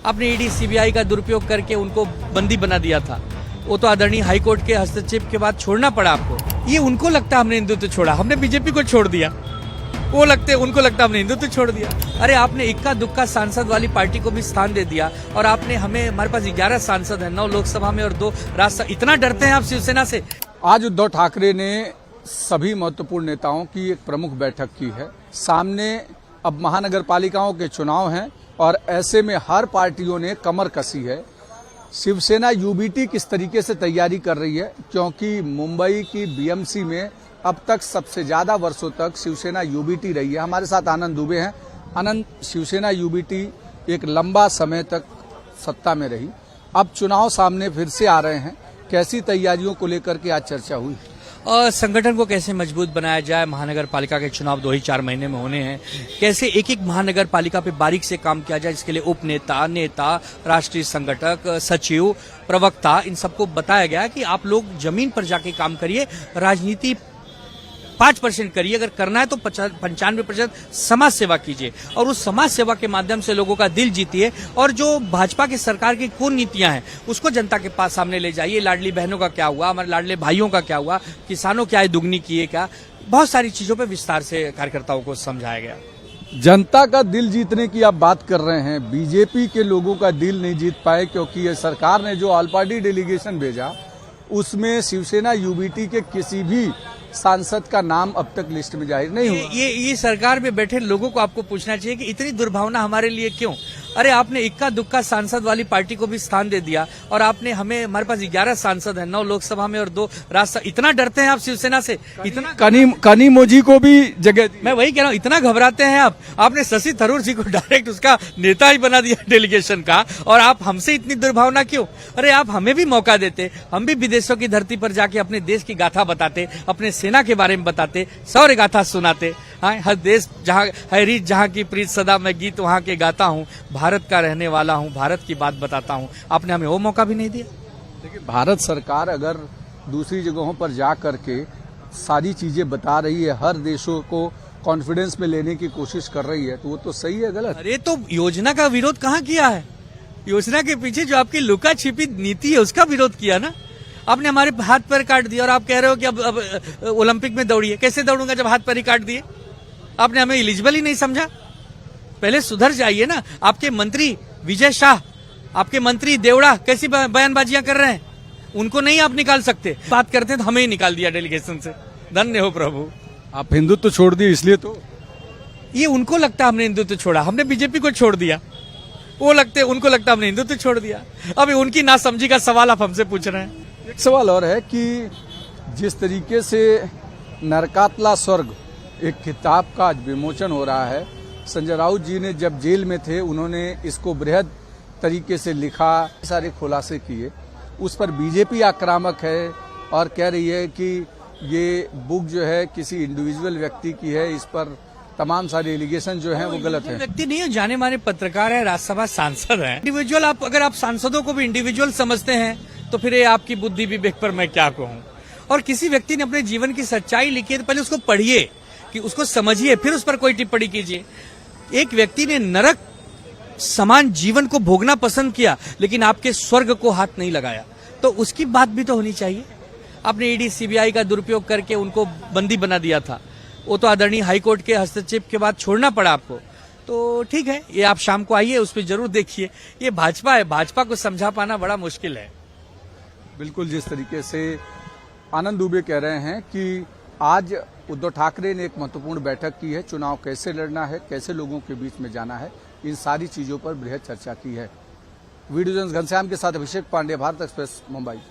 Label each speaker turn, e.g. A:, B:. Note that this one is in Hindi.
A: आपने ईडी सीबीआई का दुरुपयोग करके उनको बंदी बना दिया था। वो तो आदरणीय हाईकोर्ट के हस्तक्षेप के बाद छोड़ना पड़ा आपको। ये उनको लगता है हमने हिंदुत्व छोड़ा, हमने बीजेपी को छोड़ दिया। उनको लगता हमने हिंदुत्व छोड़ दिया। अरे आपने इक्का दुक्का सांसद वाली पार्टी को भी स्थान दे दिया और आपने हमारे पास 11 सांसद हैं, 9 लोकसभा में और 2 राज्यसभा। इतना डरते हैं आप शिवसेना से?
B: आज उद्धव ठाकरे ने सभी महत्वपूर्ण नेताओं की एक प्रमुख बैठक की है। सामने अब महानगर पालिकाओं के चुनाव हैं और ऐसे में हर पार्टियों ने कमर कसी है। शिवसेना यूबीटी किस तरीके से तैयारी कर रही है, क्योंकि मुंबई की बीएमसी में अब तक सबसे ज्यादा वर्षों तक शिवसेना यूबीटी रही है। हमारे साथ आनंद दुबे हैं। आनंद, शिवसेना यूबीटी एक लंबा समय तक सत्ता में रही, अब चुनाव सामने फिर से आ रहे हैं, कैसी तैयारियों को लेकर के आज चर्चा हुई?
A: संगठन को कैसे मजबूत बनाया जाए, महानगर पालिका के चुनाव 2 ही 4 महीने में होने हैं, कैसे एक एक महानगर पालिका पे बारीक से काम किया जाए, इसके लिए उप नेता, नेता, राष्ट्रीय संगठक, सचिव, प्रवक्ता, इन सबको बताया गया कि आप लोग जमीन पर जाके काम करिए, राजनीति 5% करिए, अगर करना है तो 95% समाज सेवा कीजिए और उस समाज सेवा के माध्यम से लोगों का दिल जीतिए। और जो भाजपा की सरकार की कौन नीतियां हैं उसको जनता के पास सामने ले जाइए। लाडली बहनों का क्या हुआ, हमारे लाडले भाइयों का क्या हुआ, किसानों क्या दुगनी किए, क्या बहुत सारी चीजों पर विस्तार से कार्यकर्ताओं को समझाया गया।
B: जनता का दिल जीतने की आप बात कर रहे हैं, बीजेपी के लोगों का दिल नहीं जीत पाए, क्योंकि ये सरकार ने जो ऑल पार्टी डेलीगेशन भेजा उसमें शिवसेना यूबीटी के किसी भी सांसद का नाम अब तक लिस्ट में जाहिर नहीं हुआ।
A: ये सरकार में बैठे लोगों को आपको पूछना चाहिए कि इतनी दुर्भावना हमारे लिए क्यों? अरे आपने इक्का दुक्का सांसद वाली पार्टी को भी स्थान दे दिया और आपने हमारे पास 11 सांसद हैं, 9 लोकसभा में और 2 राज्यसभा। इतना डरते हैं आप शिवसेना से? इतना
B: कनी मोजी को भी जगह दी।
A: मैं वही कह रहा हूँ, इतना घबराते हैं आप? आपने शशि थरूर जी को डायरेक्ट उसका नेता ही बना दिया डेलीगेशन का, और आप हमसे इतनी दुर्भावना क्यों? अरे आप हमें भी मौका देते, हम भी विदेशों की धरती पर जाके अपने देश की गाथा बताते, अपने सेना के बारे में बताते, शौर्य गाथा सुनाते। हाँ, हर देश जहाँ है रीत, जहाँ की प्रीत सदा मैं गीत वहाँ के गाता हूँ, भारत का रहने वाला हूँ, भारत की बात बताता हूँ। आपने हमें वो मौका भी नहीं दिया।
B: देखिए, भारत सरकार अगर दूसरी जगहों पर जा करके सारी चीजें बता रही है, हर देशों को कॉन्फिडेंस में लेने की कोशिश कर रही है, तो वो तो सही है, गलत?
A: अरे तो योजना का विरोध कहाँ किया है? योजना के पीछे जो आपकी लुका छिपी नीति है उसका विरोध किया ना। आपने हमारे हाथ पैर काट दिया और आप कह रहे हो कि अब ओलंपिक में दौड़िए। कैसे दौड़ूंगा जब हाथ पैर ही काट दिए? आपने हमें एलिजिबल ही नहीं समझा। पहले सुधर जाइए ना। आपके मंत्री विजय शाह, आपके मंत्री देवड़ा कैसी बयानबाजियां कर रहे हैं, उनको नहीं आप निकाल सकते। बात करते हैं तो हमें ही निकाल दिया डेलीगेशन से। धन्य हो प्रभु।
B: आप हिंदुत्व छोड़ दिए इसलिए तो?
A: ये उनको लगता हमने हिंदुत्व छोड़ा, हमने बीजेपी को छोड़ दिया। उनको लगता हमने हिंदुत्व छोड़ दिया। अभी उनकी नासमझी का सवाल आप हमसे पूछ रहे हैं।
B: एक सवाल और है कि जिस तरीके से नरकातला स्वर्ग एक किताब का आज विमोचन हो रहा है, संजय राउत जी ने जब जेल में थे उन्होंने इसको बृहद तरीके से लिखा, सारे खुलासे किए। उस पर बीजेपी आक्रामक है और कह रही है कि ये बुक जो है किसी इंडिविजुअल व्यक्ति की है, इस पर तमाम सारे एलिगेशन जो हैं वो गलत है।
A: व्यक्ति नहीं है, जाने माने पत्रकार है, राज्यसभा सांसद है, इंडिविजुअल। अगर आप सांसदों को भी इंडिविजुअल समझते हैं तो फिर ये आपकी बुद्धि विवेक पर मैं क्या कहूँ। और किसी व्यक्ति ने अपने जीवन की सच्चाई लिखी है तो पहले उसको पढ़िए, कि उसको समझिए, फिर उस पर कोई टिप्पणी कीजिए। एक व्यक्ति ने नरक समान जीवन को भोगना पसंद किया लेकिन आपके स्वर्ग को हाथ नहीं लगाया, तो उसकी बात भी तो होनी चाहिए। आपने ईडी सीबीआई का दुरुपयोग करके उनको बंदी बना दिया था। वो तो आदरणीय हाईकोर्ट के हस्तक्षेप के बाद छोड़ना पड़ा आपको। तो ठीक है, ये आप शाम को आइए, उस पर जरूर देखिए। ये भाजपा है, भाजपा को समझा पाना बड़ा मुश्किल है।
B: बिल्कुल, जिस तरीके से आनंद दुबे कह रहे हैं कि आज उद्धव ठाकरे ने एक महत्वपूर्ण बैठक की है, चुनाव कैसे लड़ना है, कैसे लोगों के बीच में जाना है, इन सारी चीजों पर बृहद चर्चा की है। वीडियो जर्नलिस्ट घनश्याम के साथ अभिषेक पांडे, भारत एक्सप्रेस, मुंबई।